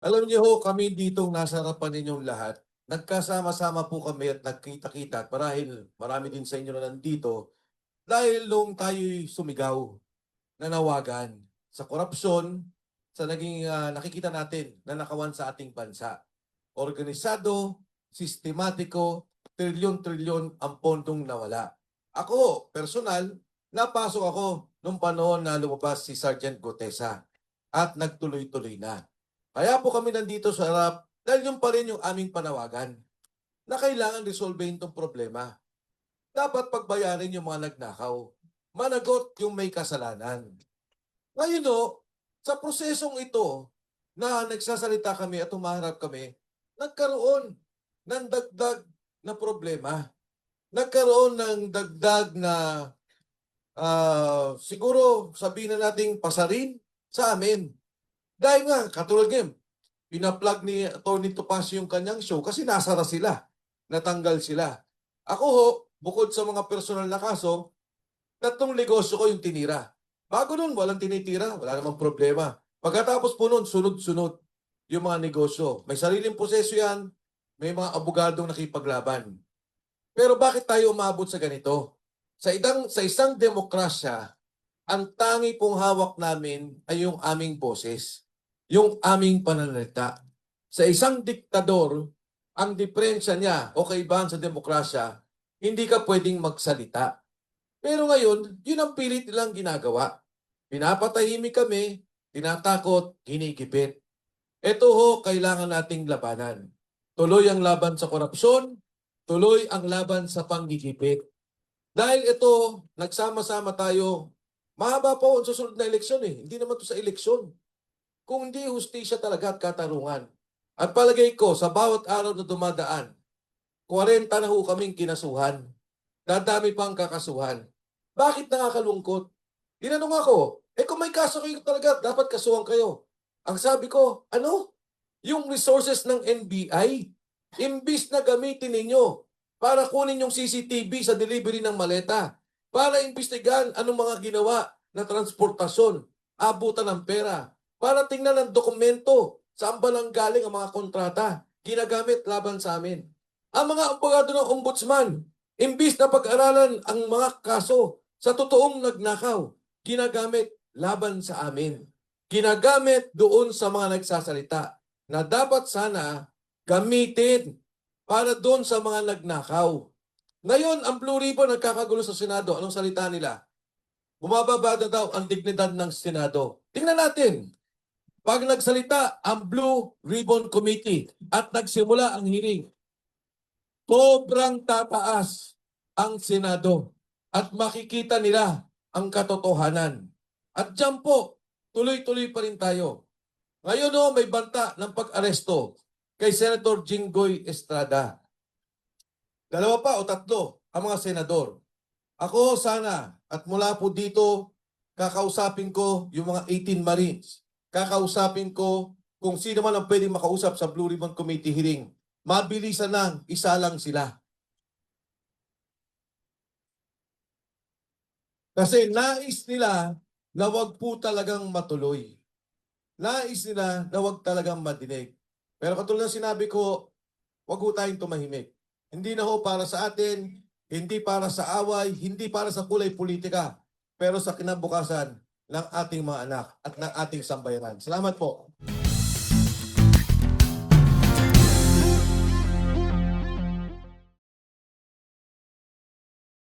Alam niyo ho, kami ditong nasa harapan ninyong lahat, nagkasama-sama po kami at nagkita-kita at marahil marami din sa inyo na nandito dahil nung tayo'y sumigaw, nanawagan sa korupsyon, sa naging nakikita natin na nakawan sa ating bansa. Organisado, sistematiko, trilyon-trilyon ang pondong nawala. Ako, personal, napasok ako nung panahon na lumabas si Sergeant Gotesa at nagtuloy-tuloy na. Kaya po kami nandito sa harap dahil yung pa rin yung aming panawagan na kailangan resolvehin itong problema. Dapat pagbayarin yung mga nagnakaw. Managot yung may kasalanan. Ngayon o, sa prosesong ito na nagsasalita kami at humaharap kami, nagkaroon ng dagdag na problema. Nagkaroon ng dagdag na siguro sabihin na nating pasarin sa amin. Dahil nga, katulad ngayon, pina-plug ni Atty. Topacio yung kanyang show kasi nasara sila. Natanggal sila. Ako ho, bukod sa mga personal na kaso, 3 negosyo ko yung tinira. Bago nun, walang tinitira. Wala namang problema. Pagkatapos po nun, sunod-sunod yung mga negosyo. May sariling proseso yan. May mga abogadong nakipaglaban. Pero bakit tayo umabot sa ganito? Sa isang demokrasya, ang tangi pong hawak namin ay yung aming boses, yung aming pananalita. Sa isang diktador, ang diferensya niya o kaibahan sa demokrasya, hindi ka pwedeng magsalita. Pero ngayon, yun ang pilit nilang ginagawa. Pinapatahimik kami, tinatakot, hinigipit. Ito ho, kailangan nating labanan. Tuloy ang laban sa korupsyon, tuloy ang laban sa panggigipit. Dahil ito, nagsama-sama tayo, mahaba pa ang susunod na eleksyon eh. Hindi naman to sa eleksyon. Kung hindi hustisya talaga at katarungan. At palagay ko, sa bawat araw na dumadaan, 40 na ho kaming kinasuhan. Dadami pang kakasuhan. Bakit nakakalungkot? Tinanong ako, kung may kaso kayo talaga, dapat kasuhan kayo. Ang sabi ko, ano? Yung resources ng NBI, imbis na gamitin ninyo para kunin yung CCTV sa delivery ng maleta, para imbestigahan anong mga ginawa na transportasyon, abutan ng pera, para tingnan ang dokumento, saan ba lang galing ang mga kontrata, ginagamit laban sa amin. Ang mga abogado ng ombudsman, imbis na pag-aralan ang mga kaso sa totoong nagnakaw, ginagamit laban sa amin. Ginagamit doon sa mga nagsasalita na dapat sana gamitin para doon sa mga nagnakaw. Ngayon, ang Blue Ribbon nagkakagulo sa Senado. Anong salita nila? Bumababa na daw ang dignidad ng Senado. Tingnan natin. Pag nagsalita ang Blue Ribbon Committee at nagsimula ang hearing, sobrang tataas ang Senado at makikita nila ang katotohanan. At dyan po, tuloy-tuloy pa rin tayo. Ngayon may banta ng pag-aresto kay Senator Jinggoy Estrada. 2 pa o 3 ang mga senador. Ako sana at mula po dito, kakausapin ko yung mga 18 Marines. Kakausapin ko kung sino man ang pwedeng makausap sa Blue Ribbon Committee hearing. Mabilisan lang, isa lang sila. Kasi nais nila na wag po talagang matuloy. Nais nila na wag talagang madinig. Pero katulad ng sinabi ko, wag po tayong tumahimik. Hindi na ho para sa atin, hindi para sa away, hindi para sa kulay politika, pero sa kinabukasan ng ating mga anak at ng ating sambayanan. Salamat po.